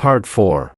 Part 4.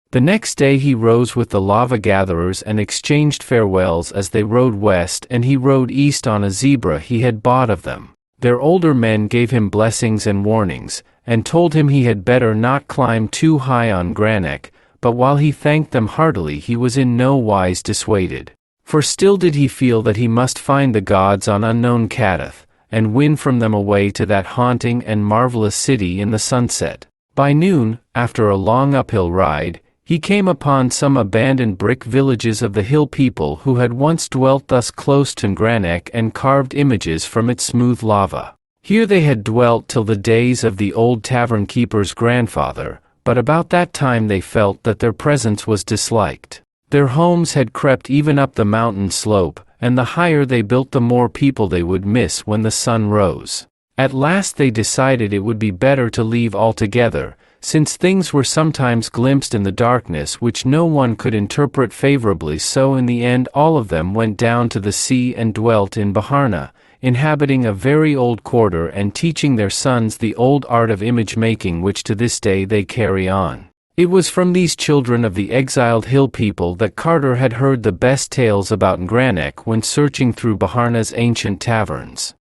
The next day he rose with the lava gatherers and exchanged farewells as they rode west, and he rode east on a zebra he had bought of them. Their older men gave him blessings and warnings, and told him he had better not climb too high on Granek, but while he thanked them heartily he was in no wise dissuaded. For still did he feel that he must find the gods on unknown Kadath, and win from them a way to that haunting and marvelous city in the sunset. By noon, after a long uphill ride, he came upon some abandoned brick villages of the hill people who had once dwelt thus close to Granek and carved images from its smooth lava. Here they had dwelt till the days of the old tavern keeper's grandfather, but about that time they felt that their presence was disliked. Their homes had crept even up the mountain slope, and the higher they built the more people they would miss when the sun rose. At last they decided it would be better to leave altogether, since things were sometimes glimpsed in the darkness which no one could interpret favorably. So in the end all of them went down to the sea and dwelt in Baharna, inhabiting a very old quarter and teaching their sons the old art of image-making which to this day they carry on. It was from these children of the exiled hill people that Carter had heard the best tales about Granek when searching through Baharna's ancient taverns.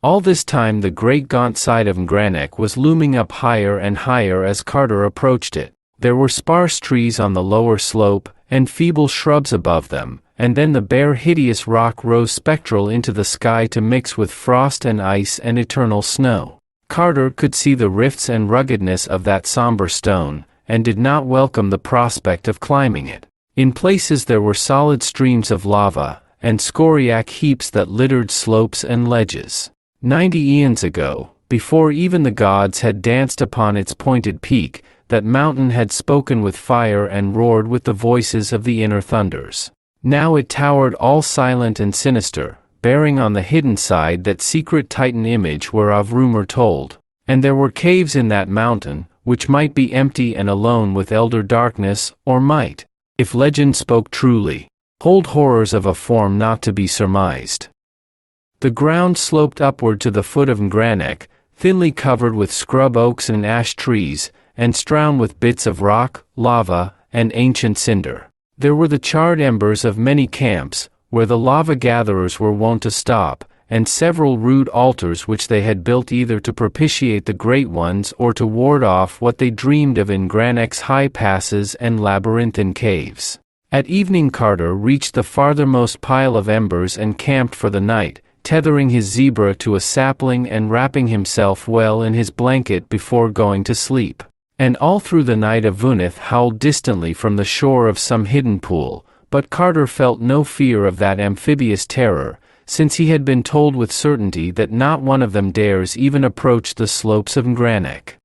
All this time the great gaunt side of Granek was looming up higher and higher as Carter approached it. There were sparse trees on the lower slope, and feeble shrubs above them, and then the bare hideous rock rose spectral into the sky to mix with frost and ice and eternal snow. Carter could see the rifts and ruggedness of that somber stone, and did not welcome the prospect of climbing it. In places there were solid streams of lava, and scoriac heaps that littered slopes and ledges. 90 eons ago, before even the gods had danced upon its pointed peak, that mountain had spoken with fire and roared with the voices of the inner thunders. Now it towered all silent and sinister, bearing on the hidden side that secret Titan image whereof rumor told. And there were caves in that mountain, which might be empty and alone with elder darkness, or might, if legend spoke truly, hold horrors of a form not to be surmised. The ground sloped upward to the foot of Granek, thinly covered with scrub oaks and ash trees, and strewn with bits of rock, lava, and ancient cinder. There were the charred embers of many camps, where the lava gatherers were wont to stop, and several rude altars which they had built either to propitiate the great ones or to ward off what they dreamed of in Granek's high passes and labyrinthine caves. At evening Carter reached the farthermost pile of embers and camped for the night, tethering his zebra to a sapling and wrapping himself well in his blanket before going to sleep. And all through the night a Vunith howled distantly from the shore of some hidden pool, but Carter felt no fear of that amphibious terror, since he had been told with certainty that not one of them dares even approach the slopes of Granek.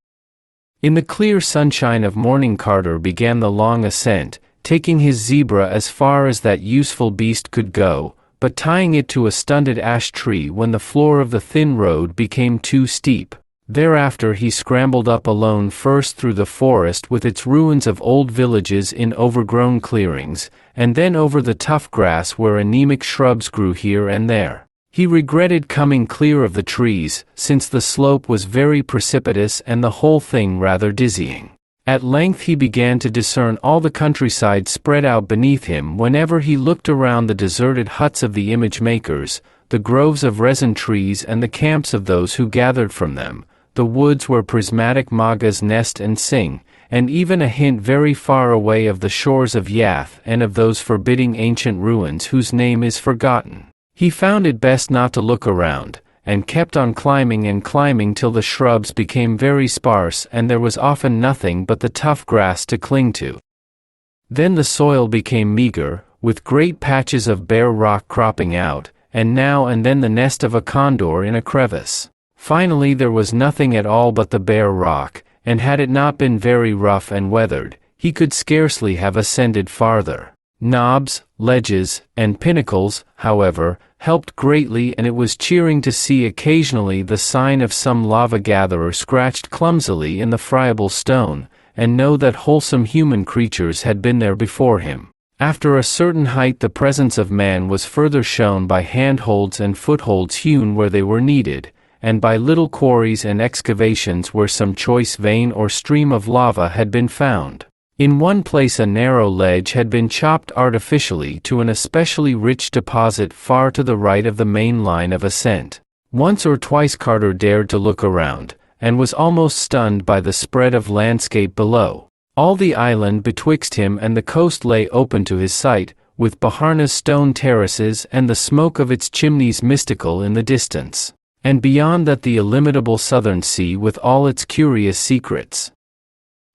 In the clear sunshine of morning Carter began the long ascent, taking his zebra as far as that useful beast could go, but tying it to a stunted ash tree when the floor of the thin road became too steep. Thereafter he scrambled up alone first through the forest with its ruins of old villages in overgrown clearings, and then over the tough grass where anemic shrubs grew here and there. He regretted coming clear of the trees, since the slope was very precipitous and the whole thing rather dizzying. At length he began to discern all the countryside spread out beneath him whenever he looked around the deserted huts of the image-makers, the groves of resin trees and the camps of those who gathered from them, the woods where prismatic magas nest and sing, and even a hint very far away of the shores of Yath and of those forbidding ancient ruins whose name is forgotten. He found it best not to look around, and kept on climbing and climbing till the shrubs became very sparse and there was often nothing but the tough grass to cling to. Then the soil became meager, with great patches of bare rock cropping out, and now and then the nest of a condor in a crevice. Finally there was nothing at all but the bare rock, and had it not been very rough and weathered, he could scarcely have ascended farther. Knobs, ledges, and pinnacles, however, helped greatly, and it was cheering to see occasionally the sign of some lava-gatherer scratched clumsily in the friable stone, and know that wholesome human creatures had been there before him. After a certain height the presence of man was further shown by handholds and footholds hewn where they were needed, and by little quarries and excavations where some choice vein or stream of lava had been found. In one place a narrow ledge had been chopped artificially to an especially rich deposit far to the right of the main line of ascent. Once or twice Carter dared to look around, and was almost stunned by the spread of landscape below. All the island betwixt him and the coast lay open to his sight, with Baharna's stone terraces and the smoke of its chimneys mystical in the distance, and beyond that the illimitable southern sea with all its curious secrets.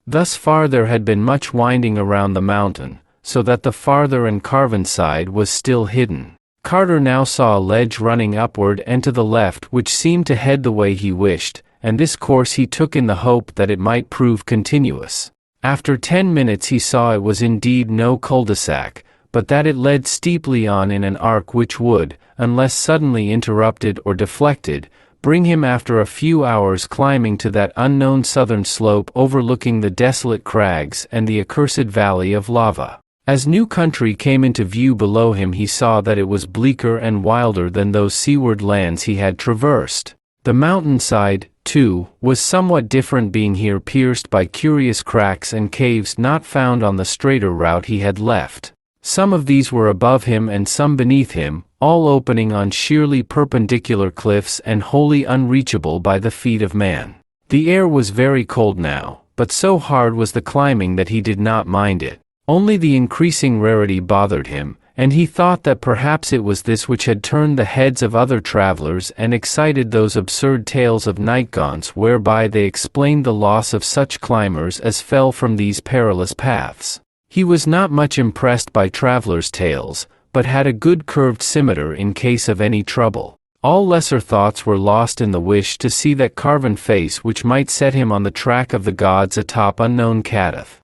Thus far there had been much winding around the mountain, so that the farther and carven side was still hidden. Carter now saw a ledge running upward and to the left which seemed to head the way he wished, and this course he took in the hope that it might prove continuous. After 10 minutes he saw it was indeed no cul-de-sac, but that it led steeply on in an arc which would, unless suddenly interrupted or deflected, bring him after a few hours climbing to that unknown southern slope overlooking the desolate crags and the accursed valley of lava. As new country came into view below him he saw that it was bleaker and wilder than those seaward lands he had traversed. The mountainside, too, was somewhat different, being here pierced by curious cracks and caves not found on the straighter route he had left. Some of these were above him and some beneath him, all opening on sheerly perpendicular cliffs and wholly unreachable by the feet of man. The air was very cold now, but so hard was the climbing that he did not mind it. Only the increasing rarity bothered him, and he thought that perhaps it was this which had turned the heads of other travelers and excited those absurd tales of nightgaunts whereby they explained the loss of such climbers as fell from these perilous paths. He was not much impressed by travelers' tales, but had a good curved scimitar in case of any trouble. All lesser thoughts were lost in the wish to see that carven face which might set him on the track of the gods atop unknown Kadath.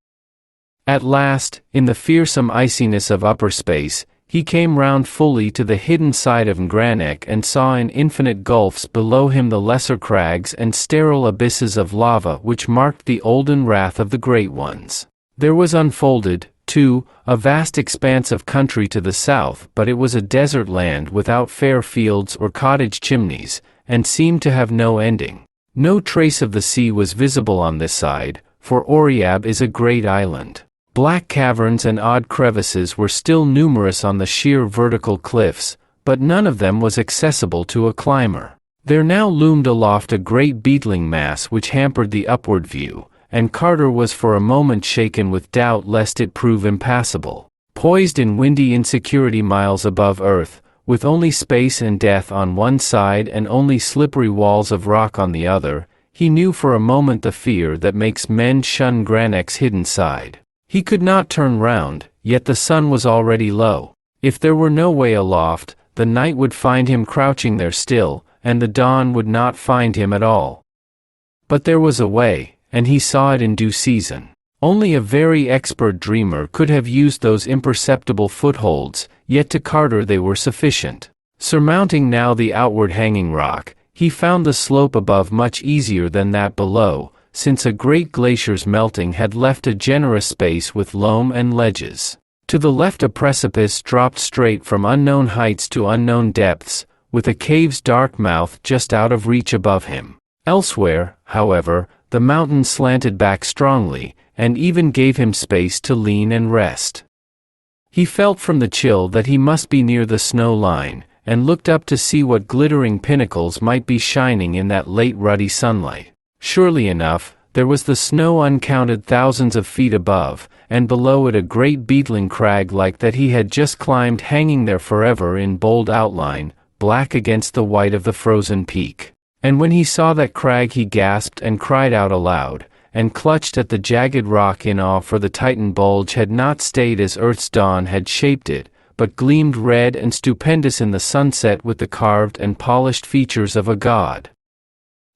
At last, in the fearsome iciness of upper space, he came round fully to the hidden side of Ngrannek and saw in infinite gulfs below him the lesser crags and sterile abysses of lava which marked the olden wrath of the great ones. There was unfolded, too, a vast expanse of country to the south, but it was a desert land without fair fields or cottage chimneys, and seemed to have no ending. No trace of the sea was visible on this side, for Oriab is a great island. Black caverns and odd crevices were still numerous on the sheer vertical cliffs, but none of them was accessible to a climber. There now loomed aloft a great beetling mass which hampered the upward view, and Carter was for a moment shaken with doubt lest it prove impassable. Poised in windy insecurity miles above earth, with only space and death on one side and only slippery walls of rock on the other, he knew for a moment the fear that makes men shun Granek's hidden side. He could not turn round, yet the sun was already low. If there were no way aloft, the night would find him crouching there still, and the dawn would not find him at all. But there was a way, and he saw it in due season. Only a very expert dreamer could have used those imperceptible footholds, yet to Carter they were sufficient. Surmounting now the outward hanging rock, he found the slope above much easier than that below, since a great glacier's melting had left a generous space with loam and ledges. To the left a precipice dropped straight from unknown heights to unknown depths, with a cave's dark mouth just out of reach above him. Elsewhere, however, the mountain slanted back strongly, and even gave him space to lean and rest. He felt from the chill that he must be near the snow line, and looked up to see what glittering pinnacles might be shining in that late ruddy sunlight. Surely enough, there was the snow uncounted thousands of feet above, and below it a great beetling crag like that he had just climbed hanging there forever in bold outline, black against the white of the frozen peak. And when he saw that crag he gasped and cried out aloud, and clutched at the jagged rock in awe, for the Titan bulge had not stayed as Earth's dawn had shaped it, but gleamed red and stupendous in the sunset with the carved and polished features of a god.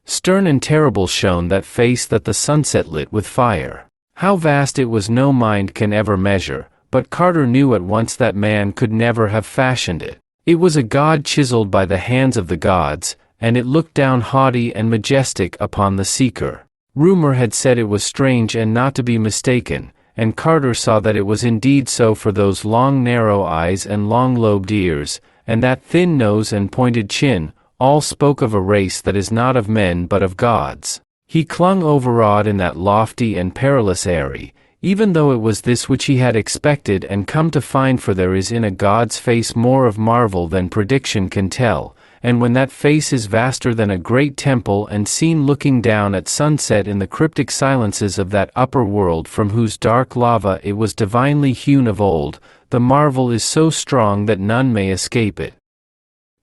Stern and terrible shone that face that the sunset lit with fire. How vast it was no mind can ever measure, but Carter knew at once that man could never have fashioned it. It was a god chiseled by the hands of the gods, and it looked down haughty and majestic upon the seeker. Rumor had said it was strange and not to be mistaken, and Carter saw that it was indeed so, for those long narrow eyes and long lobed ears, and that thin nose and pointed chin, all spoke of a race that is not of men but of gods. He clung overawed in that lofty and perilous eyrie, even though it was this which he had expected and come to find, for there is in a god's face more of marvel than prediction can tell, and when that face is vaster than a great temple and seen looking down at sunset in the cryptic silences of that upper world from whose dark lava it was divinely hewn of old, the marvel is so strong that none may escape it.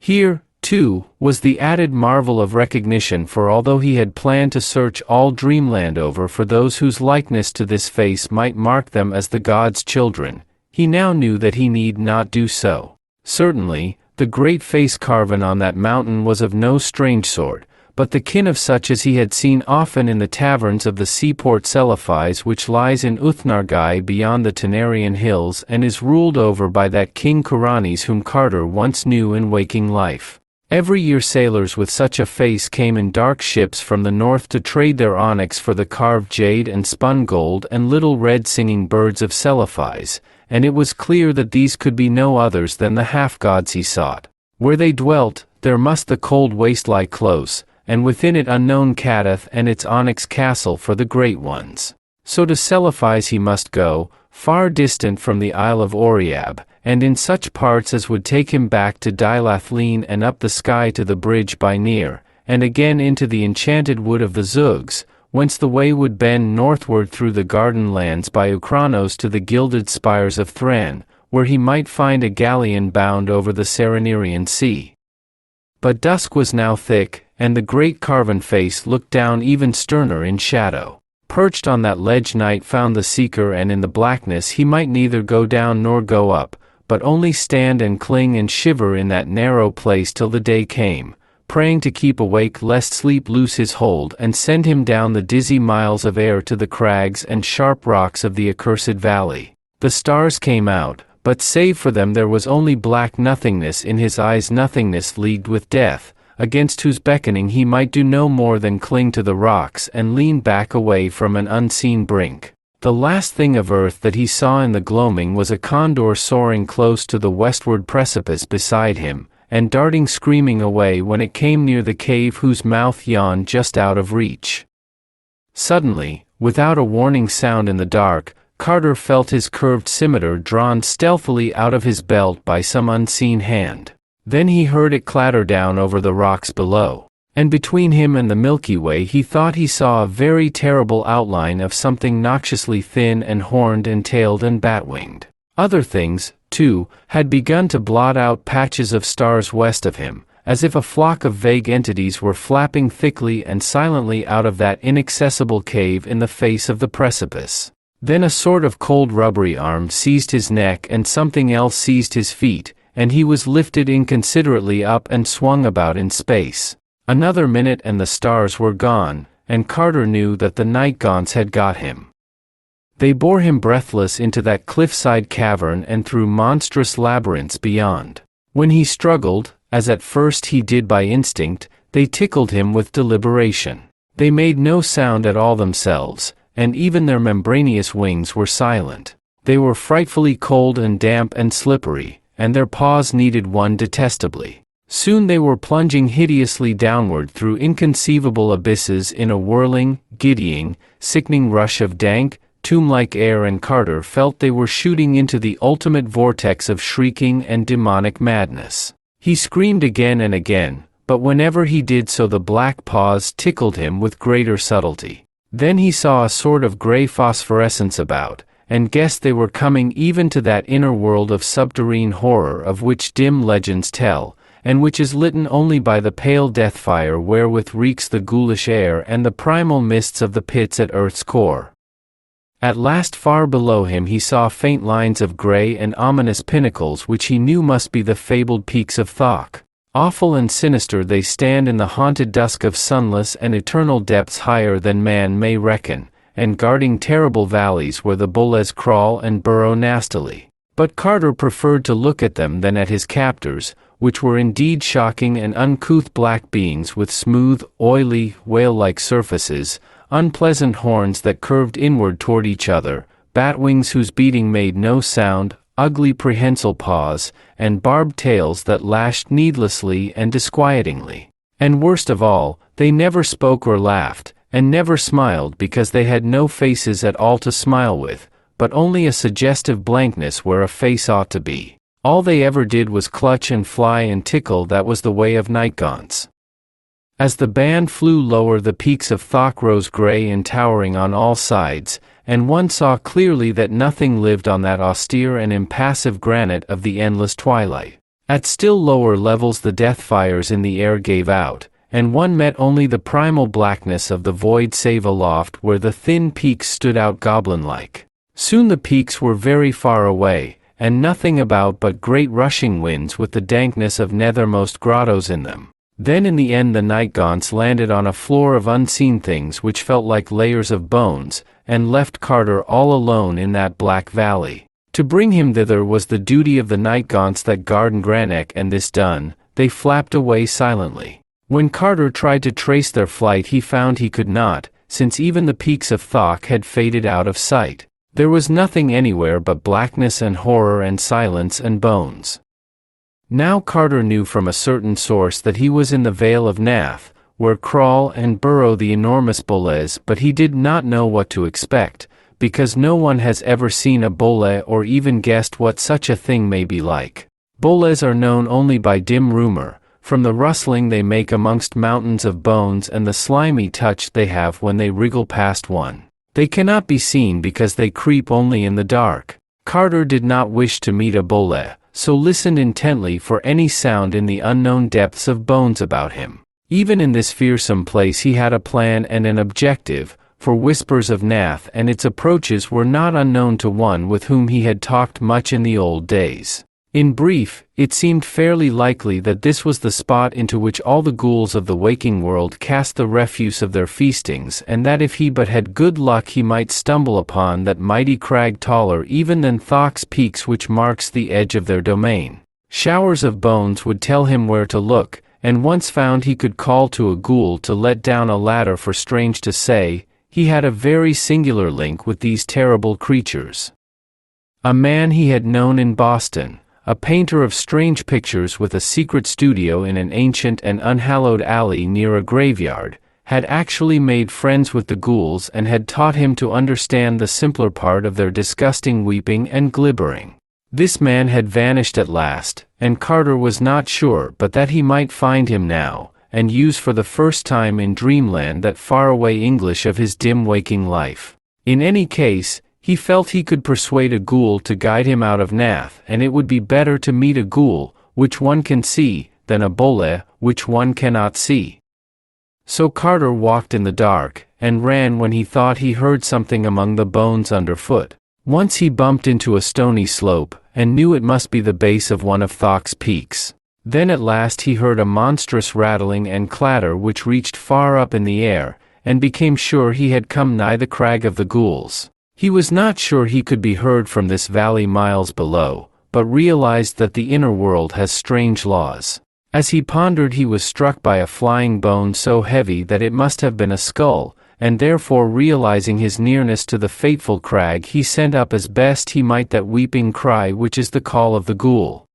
Here, too, was the added marvel of recognition, for although he had planned to search all dreamland over for those whose likeness to this face might mark them as the gods' children, he now knew that he need not do so. Certainly, the great face carven on that mountain was of no strange sort, but the kin of such as he had seen often in the taverns of the seaport Celephes, which lies in Uthnargai beyond the Tanarian hills and is ruled over by that King Kuranes whom Carter once knew in waking life. Every year sailors with such a face came in dark ships from the north to trade their onyx for the carved jade and spun gold and little red singing birds of Celephes, and it was clear that these could be no others than the half-gods he sought. Where they dwelt, there must the cold waste lie close, and within it unknown Kadath and its onyx castle for the great ones. So to Celephes he must go, far distant from the Isle of Oriab, and in such parts as would take him back to Dilathleen and up the sky to the bridge by Near, and again into the enchanted wood of the Zugs, whence the way would bend northward through the garden lands by Ukranos to the gilded spires of Thran, where he might find a galleon bound over the Serenerian Sea. But dusk was now thick, and the great carven face looked down even sterner in shadow. Perched on that ledge night found the seeker, and in the blackness he might neither go down nor go up, but only stand and cling and shiver in that narrow place till the day came, praying to keep awake lest sleep loose his hold and send him down the dizzy miles of air to the crags and sharp rocks of the accursed valley. The stars came out, but save for them there was only black nothingness in his eyes, nothingness leagued with death, against whose beckoning he might do no more than cling to the rocks and lean back away from an unseen brink. The last thing of earth that he saw in the gloaming was a condor soaring close to the westward precipice beside him, and darting screaming away when it came near the cave whose mouth yawned just out of reach. Suddenly, without a warning sound in the dark, Carter felt his curved scimitar drawn stealthily out of his belt by some unseen hand. Then he heard it clatter down over the rocks below, and between him and the Milky Way he thought he saw a very terrible outline of something noxiously thin and horned and tailed and bat-winged. Other things, too, had begun to blot out patches of stars west of him, as if a flock of vague entities were flapping thickly and silently out of that inaccessible cave in the face of the precipice. Then a sort of cold rubbery arm seized his neck and something else seized his feet, and he was lifted inconsiderately up and swung about in space. Another minute and the stars were gone, and Carter knew that the night gaunts had got him. They bore him breathless into that cliffside cavern and through monstrous labyrinths beyond. When he struggled, as at first he did by instinct, they tickled him with deliberation. They made no sound at all themselves, and even their membranous wings were silent. They were frightfully cold and damp and slippery, and their paws needed one detestably. Soon they were plunging hideously downward through inconceivable abysses in a whirling, giddying, sickening rush of dank, tomb-like air, and Carter felt they were shooting into the ultimate vortex of shrieking and demonic madness. He screamed again and again, but whenever he did so the black paws tickled him with greater subtlety. Then he saw a sort of gray phosphorescence about, and guessed they were coming even to that inner world of subterrene horror of which dim legends tell, and which is litten only by the pale death fire wherewith reeks the ghoulish air and the primal mists of the pits at earth's core. At last far below him he saw faint lines of grey and ominous pinnacles which he knew must be the fabled peaks of Thok. Awful and sinister they stand in the haunted dusk of sunless and eternal depths higher than man may reckon, and guarding terrible valleys where the boles crawl and burrow nastily. But Carter preferred to look at them than at his captors, which were indeed shocking and uncouth black beings with smooth, oily, whale-like surfaces, unpleasant horns that curved inward toward each other, bat wings whose beating made no sound, ugly prehensile paws, and barbed tails that lashed needlessly and disquietingly. And worst of all, they never spoke or laughed, and never smiled because they had no faces at all to smile with, but only a suggestive blankness where a face ought to be. All they ever did was clutch and fly and tickle. That was the way of nightgaunts. As the band flew lower, the peaks of Thok rose gray and towering on all sides, and one saw clearly that nothing lived on that austere and impassive granite of the endless twilight. At still lower levels the death fires in the air gave out, and one met only the primal blackness of the void save aloft where the thin peaks stood out goblin-like. Soon the peaks were very far away, and nothing about but great rushing winds with the dankness of nethermost grottos in them. Then in the end the nightgaunts landed on a floor of unseen things which felt like layers of bones, and left Carter all alone in that black valley. To bring him thither was the duty of the nightgaunts that guard Granek, and this done, they flapped away silently. When Carter tried to trace their flight he found he could not, since even the peaks of Thok had faded out of sight. There was nothing anywhere but blackness and horror and silence and bones. Now Carter knew from a certain source that he was in the Vale of Nath, where crawl and burrow the enormous boles, but he did not know what to expect, because no one has ever seen a bole or even guessed what such a thing may be like. Boles are known only by dim rumor, from the rustling they make amongst mountains of bones and the slimy touch they have when they wriggle past one. They cannot be seen because they creep only in the dark. Carter did not wish to meet a bole, so listened intently for any sound in the unknown depths of bones about him. Even in this fearsome place he had a plan and an objective, for whispers of Nath and its approaches were not unknown to one with whom he had talked much in the old days. In brief, it seemed fairly likely that this was the spot into which all the ghouls of the waking world cast the refuse of their feastings, and that if he but had good luck he might stumble upon that mighty crag taller even than Thok's peaks which marks the edge of their domain. Showers of bones would tell him where to look, and once found he could call to a ghoul to let down a ladder, for strange to say, he had a very singular link with these terrible creatures. A man he had known in Boston, a painter of strange pictures with a secret studio in an ancient and unhallowed alley near a graveyard, had actually made friends with the ghouls and had taught him to understand the simpler part of their disgusting weeping and glibbering. This man had vanished at last, and Carter was not sure but that he might find him now, and use for the first time in dreamland that faraway English of his dim waking life. In any case, he felt he could persuade a ghoul to guide him out of Nath, and it would be better to meet a ghoul, which one can see, than a bole, which one cannot see. So Carter walked in the dark, and ran when he thought he heard something among the bones underfoot. Once he bumped into a stony slope, and knew it must be the base of one of Thok's peaks. Then at last he heard a monstrous rattling and clatter which reached far up in the air, and became sure he had come nigh the crag of the ghouls. He was not sure he could be heard from this valley miles below, but realized that the inner world has strange laws. As he pondered he was struck by a flying bone so heavy that it must have been a skull, and therefore realizing his nearness to the fateful crag he sent up as best he might that weeping cry which is the call of the ghoul.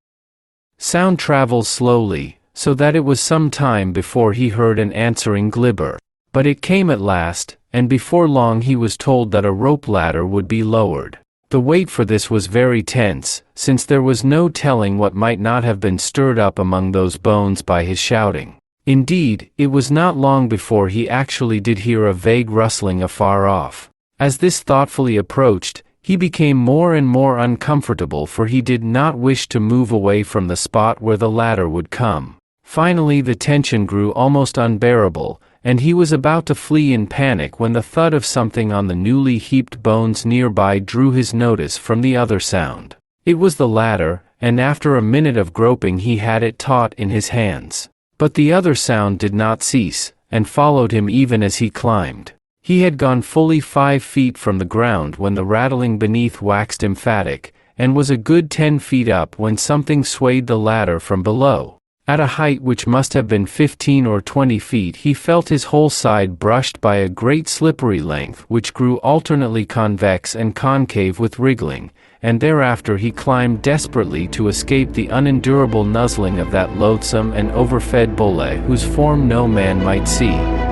Sound travels slowly, so that it was some time before he heard an answering glibber. But it came at last, and before long he was told that a rope ladder would be lowered. The wait for this was very tense, since there was no telling what might not have been stirred up among those bones by his shouting. Indeed, it was not long before he actually did hear a vague rustling afar off. As this thoughtfully approached, he became more and more uncomfortable, for he did not wish to move away from the spot where the ladder would come. Finally the tension grew almost unbearable, and he was about to flee in panic when the thud of something on the newly heaped bones nearby drew his notice from the other sound. It was the ladder, and after a minute of groping he had it taut in his hands. But the other sound did not cease, and followed him even as he climbed. He had gone fully 5 feet from the ground when the rattling beneath waxed emphatic, and was a good 10 feet up when something swayed the ladder from below. At a height which must have been 15 or 20 feet, he felt his whole side brushed by a great slippery length which grew alternately convex and concave with wriggling, and thereafter he climbed desperately to escape the unendurable nuzzling of that loathsome and overfed boule whose form no man might see.